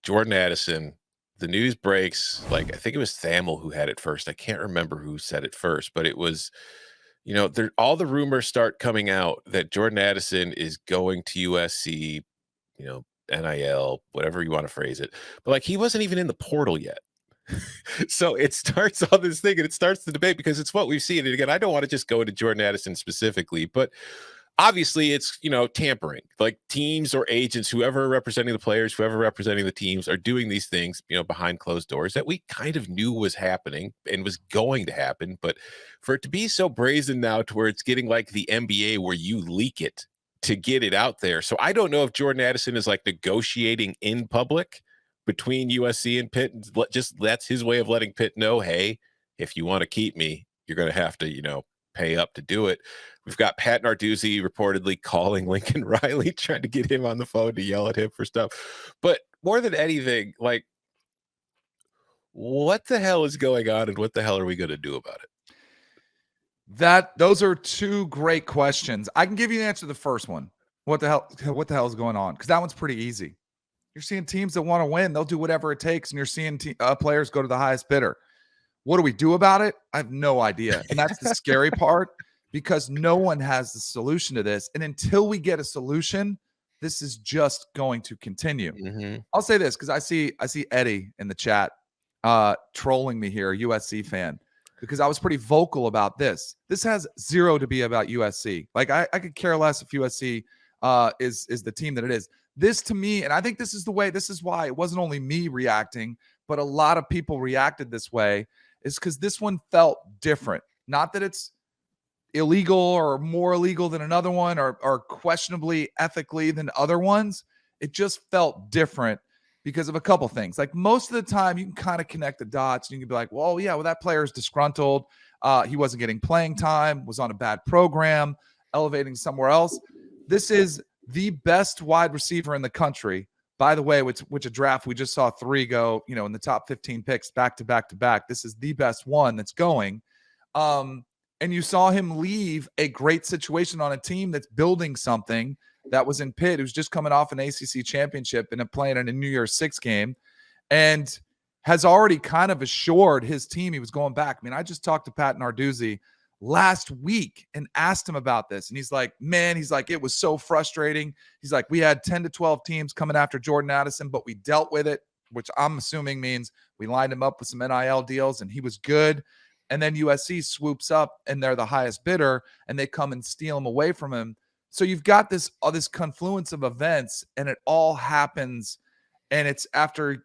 Jordan Addison, the news breaks, like, I think it was Thamel who had it first. I can't remember who said it first, but it was, there all the rumors start coming out that Jordan Addison is going to USC, NIL, whatever you want to phrase it. But like he wasn't even in the portal yet. So it starts on this thing and it starts the debate because it's what we've seen. And again, I don't want to just go into Jordan Addison specifically, but obviously it's, tampering. Like teams or agents, whoever representing the players, whoever representing the teams are doing these things, behind closed doors that we kind of knew was happening and was going to happen. But for it to be so brazen now to where it's getting like the NBA where you leak it to get it out there. So I don't know if Jordan Addison is like negotiating in public between USC and Pitt, and that's his way of letting Pitt know, hey, if you want to keep me, you're going to have to, pay up to do it. We've got Pat Narduzzi reportedly calling Lincoln Riley, trying to get him on the phone to yell at him for stuff. But more than anything, like, what the hell is going on and what the hell are we going to do about it? Those are two great questions. I can give you the answer to the first one. What the hell is going on? Because that one's pretty easy. You're seeing teams that want to win. They'll do whatever it takes. And you're seeing players go to the highest bidder. What do we do about it? I have no idea. And that's the scary part because no one has the solution to this. And until we get a solution, this is just going to continue. Mm-hmm. I'll say this because I see Eddie in the chat trolling me here, a USC fan, because I was pretty vocal about this. This has zero to be about USC. Like I could care less if USC is the team that it is. This to me, and I think this is why it wasn't only me reacting, but a lot of people reacted this way, is because this one felt different. Not that it's illegal or more illegal than another one or questionably ethically than other ones. It just felt different because of a couple things. Like most of the time, you can kind of connect the dots and you can be like, well, yeah, that player is disgruntled. He wasn't getting playing time, was on a bad program, elevating somewhere else. This is the best wide receiver in the country. By the way, which a draft we just saw 3 go, in the top 15 picks back to back to back. This is the best one that's going. And you saw him leave a great situation on a team that's building something that was in Pitt, who's just coming off an ACC championship and playing in a New Year's Six game and has already kind of assured his team he was going back. I mean, I just talked to Pat Narduzzi last week and asked him about this. And he's like, it was so frustrating. He's like, we had 10 to 12 teams coming after Jordan Addison, but we dealt with it, which I'm assuming means we lined him up with some NIL deals and he was good. And then USC swoops up and they're the highest bidder and they come and steal him away from him. So you've got this confluence of events and it all happens. And it's after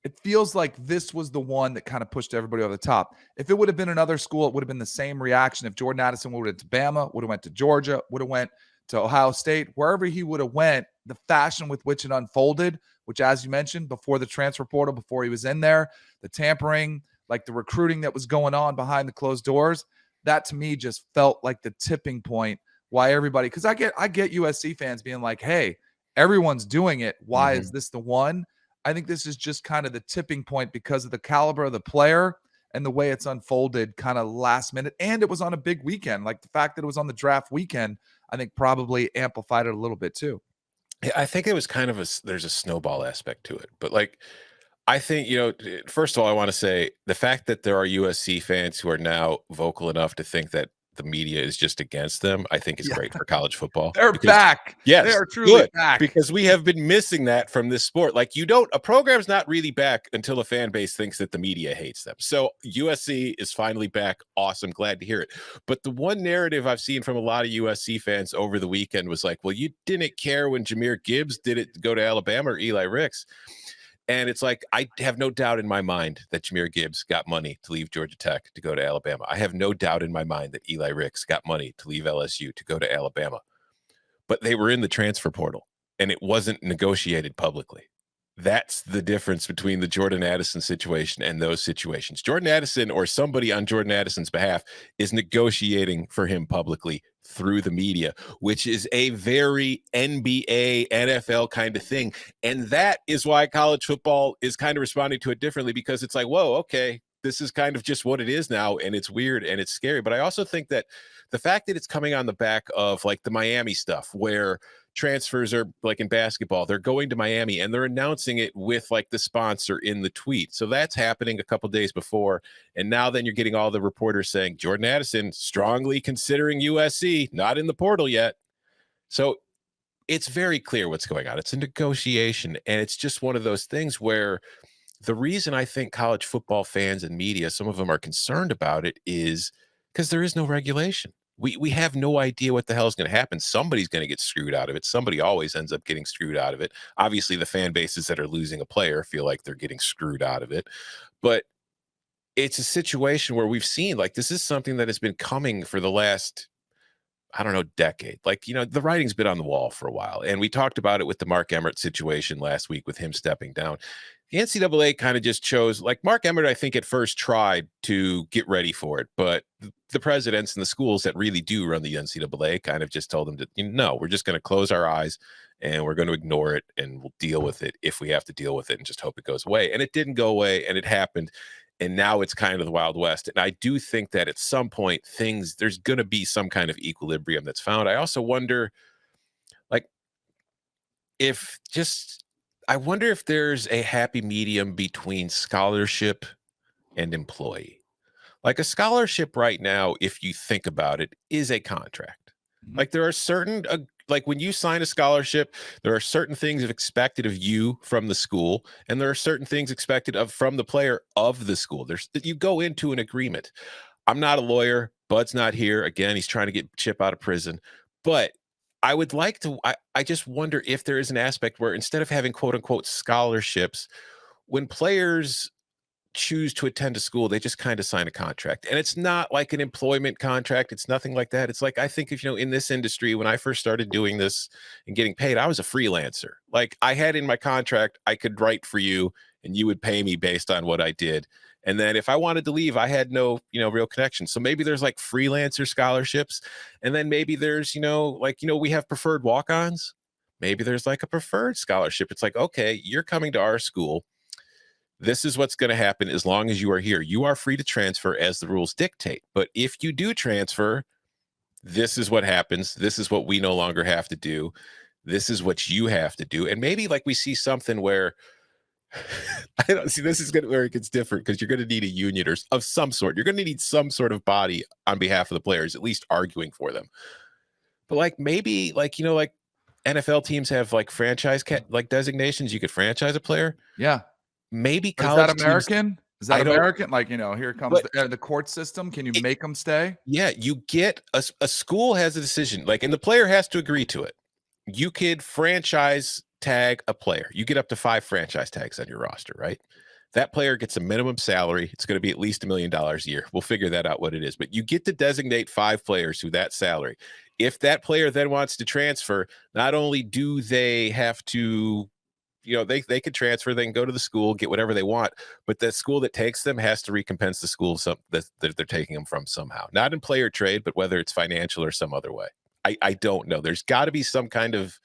it feels like this was the one that kind of pushed everybody over the top. If it would have been another school, it would have been the same reaction. If Jordan Addison would have went to Bama, would have went to Georgia, would have went to Ohio State, wherever he would have went, the fashion with which it unfolded, which, as you mentioned, before the transfer portal, before he was in there, the tampering, like the recruiting that was going on behind the closed doors, that to me just felt like the tipping point why everybody, because I get USC fans being like, hey, everyone's doing it. Why is this the one? I think this is just kind of the tipping point because of the caliber of the player and the way it's unfolded kind of last minute. And it was on a big weekend. Like the fact that it was on the draft weekend, I think probably amplified it a little bit too. Yeah, I think it was kind of there's a snowball aspect to it. But like, I think, first of all, I want to say the fact that there are USC fans who are now vocal enough to think that the media is just against them, I think is great for college football. They're back. Yes, they are truly back. Because we have been missing that from this sport. Like a program's not really back until a fan base thinks that the media hates them. So USC is finally back. Awesome. Glad to hear it. But the one narrative I've seen from a lot of USC fans over the weekend was like, well, you didn't care when Jahmyr Gibbs did it go to Alabama or Eli Ricks. And it's like, I have no doubt in my mind that Jahmyr Gibbs got money to leave Georgia Tech to go to Alabama. I have no doubt in my mind that Eli Ricks got money to leave LSU to go to Alabama. But they were in the transfer portal, and it wasn't negotiated publicly. That's the difference between the Jordan Addison situation and those situations. Jordan Addison or somebody on Jordan Addison's behalf is negotiating for him publicly through the media, which is a very NBA, NFL kind of thing. And that is why college football is kind of responding to it differently, because it's like, whoa, okay, this is kind of just what it is now, and it's weird and it's scary. But I also think that the fact that it's coming on the back of like the Miami stuff where transfers are like in basketball, they're going to Miami and they're announcing it with like the sponsor in the tweet. So that's happening a couple days before. And now then you're getting all the reporters saying Jordan Addison strongly considering USC, not in the portal yet. So it's very clear what's going on. It's a negotiation. And it's just one of those things where the reason I think college football fans and media, some of them are concerned about it, is because there is no regulation. We have no idea what the hell is going to happen. Somebody's going to get screwed out of it. Somebody always ends up getting screwed out of it. Obviously, the fan bases that are losing a player feel like they're getting screwed out of it. But it's a situation where we've seen like this is something that has been coming for the last, I don't know, decade. Like, the writing's been on the wall for a while. And we talked about it with the Mark Emmert situation last week with him stepping down. The NCAA kind of just chose, like Mark Emmert, I think at first tried to get ready for it, but the presidents and the schools that really do run the NCAA kind of just told them that, no, we're just going to close our eyes and we're going to ignore it and we'll deal with it if we have to deal with it and just hope it goes away. And it didn't go away and it happened. And now it's kind of the Wild West. And I do think that at some point there's going to be some kind of equilibrium that's found. I also wonder, like, I wonder if there's a happy medium between scholarship and employee. Like a scholarship right now, if you think about it, is a contract. Like there are certain, like when you sign a scholarship, there are certain things expected of you from the school, and there are certain things expected from the player of the school. You go into an agreement. I'm not a lawyer. Bud's not here. Again, he's trying to get Chip out of prison. But I would like to, I just wonder if there is an aspect where instead of having quote unquote scholarships, when players choose to attend a school, they just kind of sign a contract. And it's not like an employment contract. It's nothing like that. It's like, I think if, in this industry, when I first started doing this and getting paid, I was a freelancer. Like I had in my contract, I could write for you and you would pay me based on what I did. And then if I wanted to leave, I had no, real connection. So maybe there's like freelancer scholarships. And then maybe there's, we have preferred walk-ons. Maybe there's like a preferred scholarship. It's like, okay, you're coming to our school. This is what's going to happen as long as you are here. You are free to transfer as the rules dictate. But if you do transfer, this is what happens. This is what we no longer have to do. This is what you have to do. And maybe like we see something where I don't see this is where it gets different because you're going to need a union or of some sort. You're going to need some sort of body on behalf of the players, at least arguing for them. But like maybe like NFL teams have like franchise like designations. You could franchise a player. Yeah. Maybe But college is that American? teams, Is that American? Like, here comes the court system. Can you make them stay? Yeah, you get a school has a decision, like, and the player has to agree to it. You could franchise tag a player. You get up to 5 franchise tags on your roster, right? That player gets a minimum salary. It's going to be at least $1 million a year. We'll figure that out what it is. But you get to designate 5 players who that salary. If that player then wants to transfer, not only do they have to they could transfer, they can go to the school, get whatever they want, but the school that takes them has to recompense the school that they're taking them from somehow. Not in player trade, but whether it's financial or some other way. I don't know. There's got to be some kind of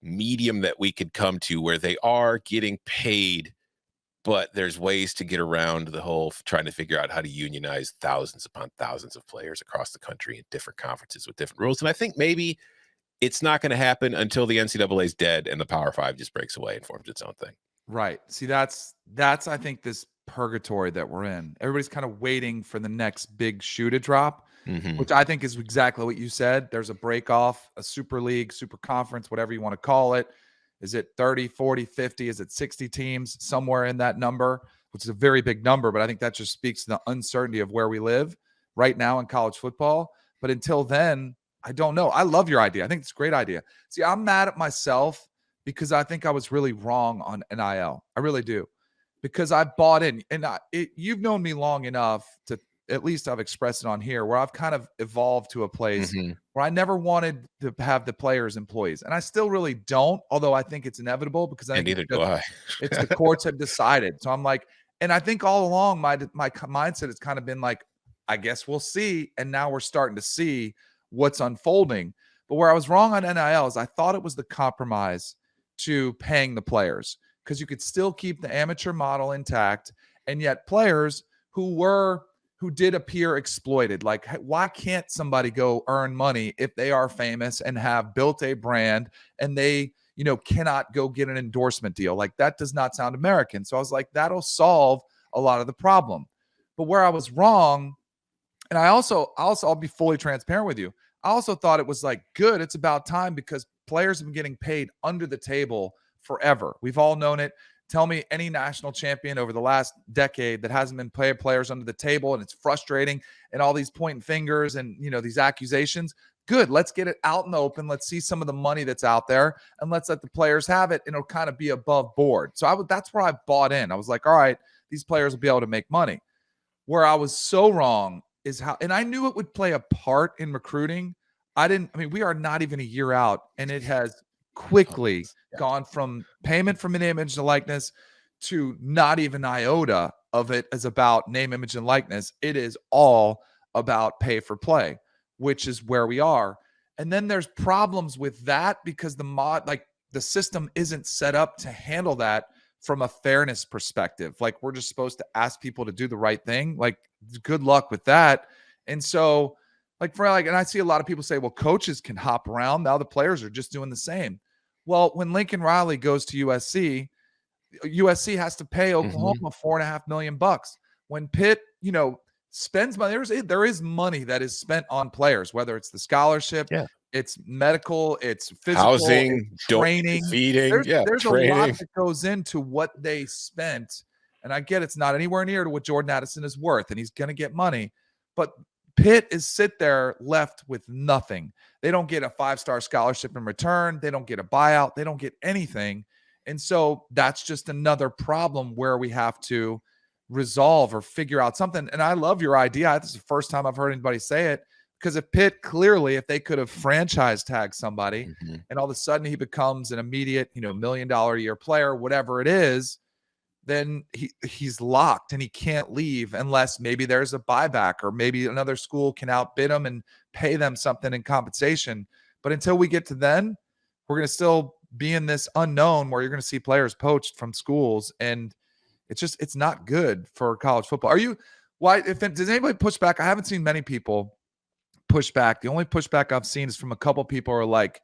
medium that we could come to where they are getting paid, but there's ways to get around the whole trying to figure out how to unionize thousands upon thousands of players across the country in different conferences with different rules. And I think maybe it's not going to happen until the NCAA is dead and the Power Five just breaks away and forms its own thing. Right. See, that's I think this purgatory that we're in. Everybody's kind of waiting for the next big shoe to drop, which I think is exactly what you said. There's a break off, a super league, super conference, whatever you want to call it. Is it 30, 40, 50? Is it 60 teams? Somewhere in that number, which is a very big number, but I think that just speaks to the uncertainty of where we live right now in college football. But until then, I don't know. I love your idea. I think it's a great idea. See, I'm mad at myself because I think I was really wrong on NIL. I really do. Because I bought in. And you've known me long enough to, at least I've expressed it on here, where I've kind of evolved to a place where I never wanted to have the players employees. And I still really don't, although I think it's inevitable because I think neither do I. It's the courts have decided. So I'm like, and I think all along my mindset has kind of been like, I guess we'll see. And now we're starting to see what's unfolding. But where I was wrong on NIL is I thought it was the compromise to paying the players because you could still keep the amateur model intact, and yet players who who did appear exploited. Like, why can't somebody go earn money if they are famous and have built a brand and they, cannot go get an endorsement deal? Like, that does not sound American. So I was like, that'll solve a lot of the problem. But where I was wrong, and I'll be fully transparent with you. I also thought it was like good. It's about time because players have been getting paid under the table forever. We've all known it. Tell me any national champion over the last decade that hasn't been paid players under the table, and it's frustrating, and all these pointing fingers and these accusations. Good. Let's get it out in the open. Let's see some of the money that's out there, and let's let the players have it, and it'll kind of be above board. So that's where I bought in. I was like, all right, these players will be able to make money. Where I was so wrong is how, and I knew it would play a part in recruiting. We are not even a year out, and it has quickly gone from payment from an image and likeness to not even iota of it as about name, image, and likeness. It is all about pay for play, which is where we are. And then there's problems with that because the system isn't set up to handle that from a fairness perspective. Like, we're just supposed to ask people to do the right thing. Like, good luck with that. And so, and I see a lot of people say, well, coaches can hop around. Now the players are just doing the same. Well, when Lincoln Riley goes to USC has to pay Oklahoma $4.5 million. When Pitt, spends money, there is money that is spent on players, whether it's the scholarship, it's medical, it's physical, housing, it's training, feeding. There's training. A lot that goes into what they spent. And I get it's not anywhere near to what Jordan Addison is worth, and he's going to get money. But Pitt is sit there left with nothing. They don't get a 5-star scholarship in return. They don't get a buyout. They don't get anything. And so that's just another problem where we have to resolve or figure out something. And I love your idea. This is the first time I've heard anybody say it, because if Pitt clearly, if they could have franchise tagged somebody and all of a sudden he becomes an immediate, $1 million a year player, whatever it is, then he's locked and he can't leave unless maybe there's a buyback or maybe another school can outbid him and pay them something in compensation. But until we get to then, we're going to still be in this unknown where you're going to see players poached from schools, and it's not good for college football. Does anybody push back? I haven't seen many people push back. The only pushback I've seen is from a couple people who are like,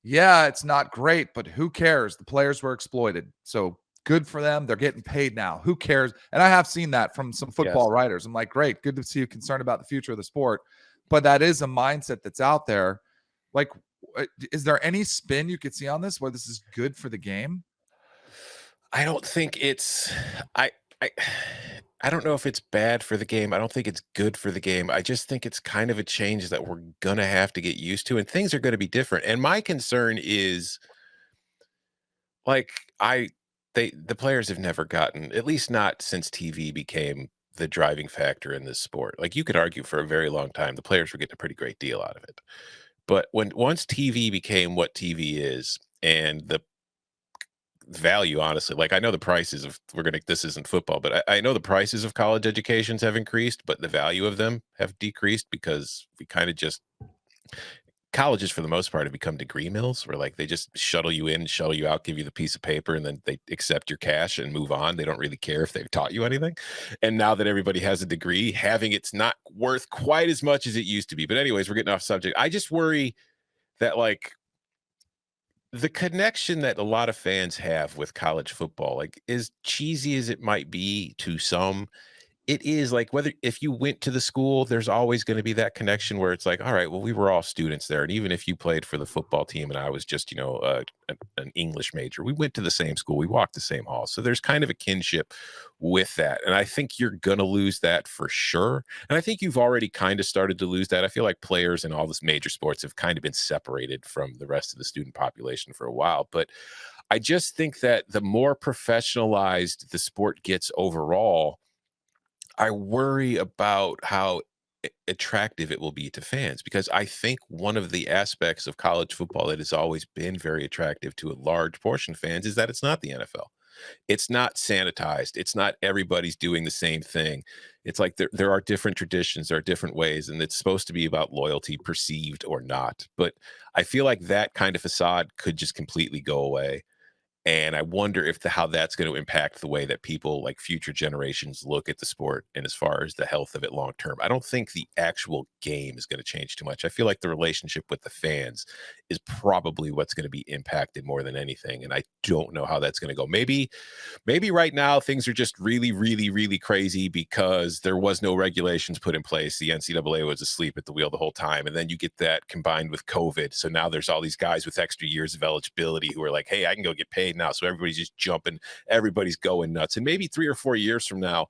yeah, it's not great, but who cares? The players were exploited. So good for them. They're getting paid now. Who cares? And I have seen that from some football writers. I'm like, great. Good to see you concerned about the future of the sport. But that is a mindset that's out there. Like, is there any spin you could see on this where this is good for the game? I don't think it's I don't know if it's bad for the game. I don't think it's good for the game. I just think it's kind of a change that we're going to have to get used to, and things are going to be different. And my concern is, the players have never gotten, at least not since TV became the driving factor in this sport. Like, you could argue for a very long time the players were getting a pretty great deal out of it. But once TV became what TV is, and the value, honestly, like, I know the prices of this isn't football, but I know the prices of college educations have increased, but the value of them have decreased because we kind of just colleges for the most part have become degree mills where they just shuttle you in, shuttle you out, give you the piece of paper, and then they accept your cash and move on. They don't really care if they've taught you anything. And now that everybody has a degree, having it's not worth quite as much as it used to be. But anyways, we're getting off subject. I just worry that the connection that a lot of fans have with college football, as cheesy as it might be to some, it is if you went to the school, there's always going to be that connection where it's all right, well, we were all students there. And even if you played for the football team and I was just, an English major, we went to the same school, we walked the same halls. So there's kind of a kinship with that. And I think you're going to lose that for sure. And I think you've already kind of started to lose that. I feel like players in all this major sports have kind of been separated from the rest of the student population for a while. But I just think that the more professionalized the sport gets overall, I worry about how attractive it will be to fans, because I think one of the aspects of college football that has always been very attractive to a large portion of fans is that it's not the NFL. It's not sanitized. It's not everybody's doing the same thing. It's there are different traditions, there are different ways, and it's supposed to be about loyalty, perceived or not. But I feel like that kind of facade could just completely go away. And I wonder if how that's going to impact the way that people, like future generations, look at the sport and as far as the health of it long term. I don't think the actual game is going to change too much. I feel like the relationship with the fans is probably what's going to be impacted more than anything. And I don't know how that's going to go. Maybe right now things are just really, really, really crazy because there was no regulations put in place. The NCAA was asleep at the wheel the whole time. And then you get that combined with COVID. So now there's all these guys with extra years of eligibility who are like, hey, I can go get paid now. So everybody's just jumping, everybody's going nuts. And maybe 3 or 4 years from now,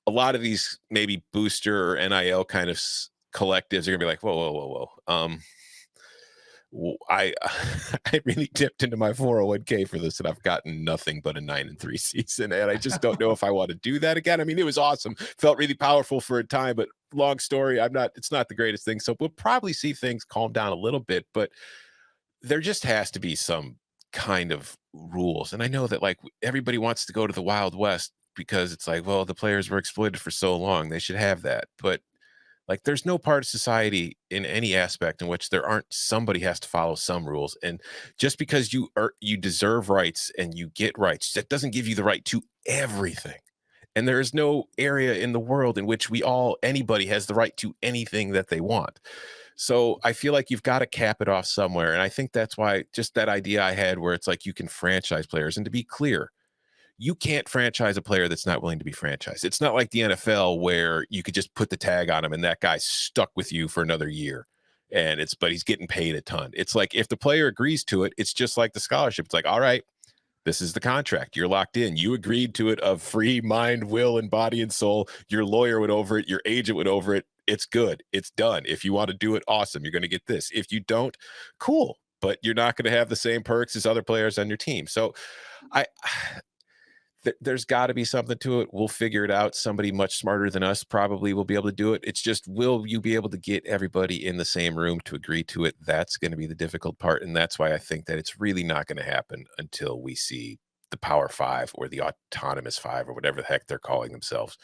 a lot of these maybe booster or NIL kind of collectives are gonna be like, whoa, whoa, whoa, whoa. I I really dipped into my 401k for this, and I've gotten nothing but a 9-3 season, and I just don't know if I want to do that again. I mean, it was awesome, felt really powerful for a time, but long story, I'm not. It's not the greatest thing. So we'll probably see things calm down a little bit, but there just has to be some kind of rules. And I know that like everybody wants to go to the Wild West because it's like, well, the players were exploited for so long, they should have that, but like, there's no part of society in any aspect in which there aren't somebody has to follow some rules. And just because you deserve rights and you get rights, that doesn't give you the right to everything. And there is no area in the world in which anybody has the right to anything that they want. So I feel like you've got to cap it off somewhere. And I think that's why just that idea I had where it's like you can franchise players. And to be clear, you can't franchise a player that's not willing to be franchised. It's not like the NFL where you could just put the tag on him and that guy's stuck with you for another year. But he's getting paid a ton. It's like if the player agrees to it, it's just like the scholarship. It's like, all right, this is the contract. You're locked in. You agreed to it of free mind, will, and body and soul. Your lawyer went over it. Your agent went over it. It's good. It's done. If you want to do it, awesome. You're going to get this. If you don't, cool. But you're not going to have the same perks as other players on your team. So I there's got to be something to it. We'll figure it out. Somebody much smarter than us probably will be able to do it. It's just, will you be able to get everybody in the same room to agree to it? That's going to be the difficult part. And that's why I think that it's really not going to happen until we see the Power Five or the Autonomous Five or whatever the heck they're calling themselves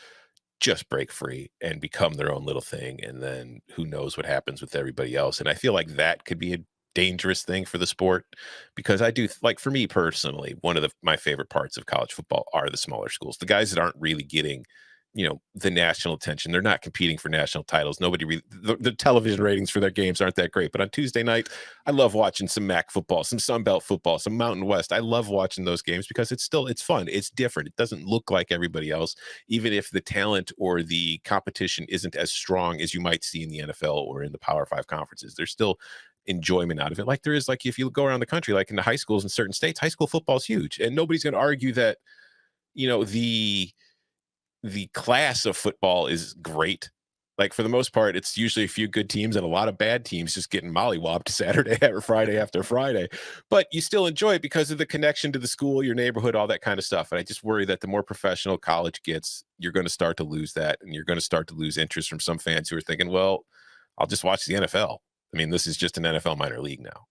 just break free and become their own little thing. And then who knows what happens with everybody else. And I feel like that could be a dangerous thing for the sport because I do like for me personally, one of my favorite parts of college football are the smaller schools, the guys that aren't really getting, the national attention. They're not competing for national titles. Nobody really, the television ratings for their games aren't that great. But on Tuesday night, I love watching some MAC football, some Sun Belt football, some Mountain West. I love watching those games because it's fun. It's different. It doesn't look like everybody else, even if the talent or the competition isn't as strong as you might see in the NFL or in the Power Five conferences. There's still enjoyment out of it. Like there is, like if you go around the country, like in the high schools in certain states, high school football is huge. And nobody's going to argue that, the class of football is great. Like for the most part, it's usually a few good teams and a lot of bad teams just getting mollywopped Saturday or Friday after Friday. But you still enjoy it because of the connection to the school, your neighborhood, all that kind of stuff. And I just worry that the more professional college gets, you're going to start to lose that. And you're going to start to lose interest from some fans who are thinking, well, I'll just watch the NFL. I mean, this is just an NFL minor league now.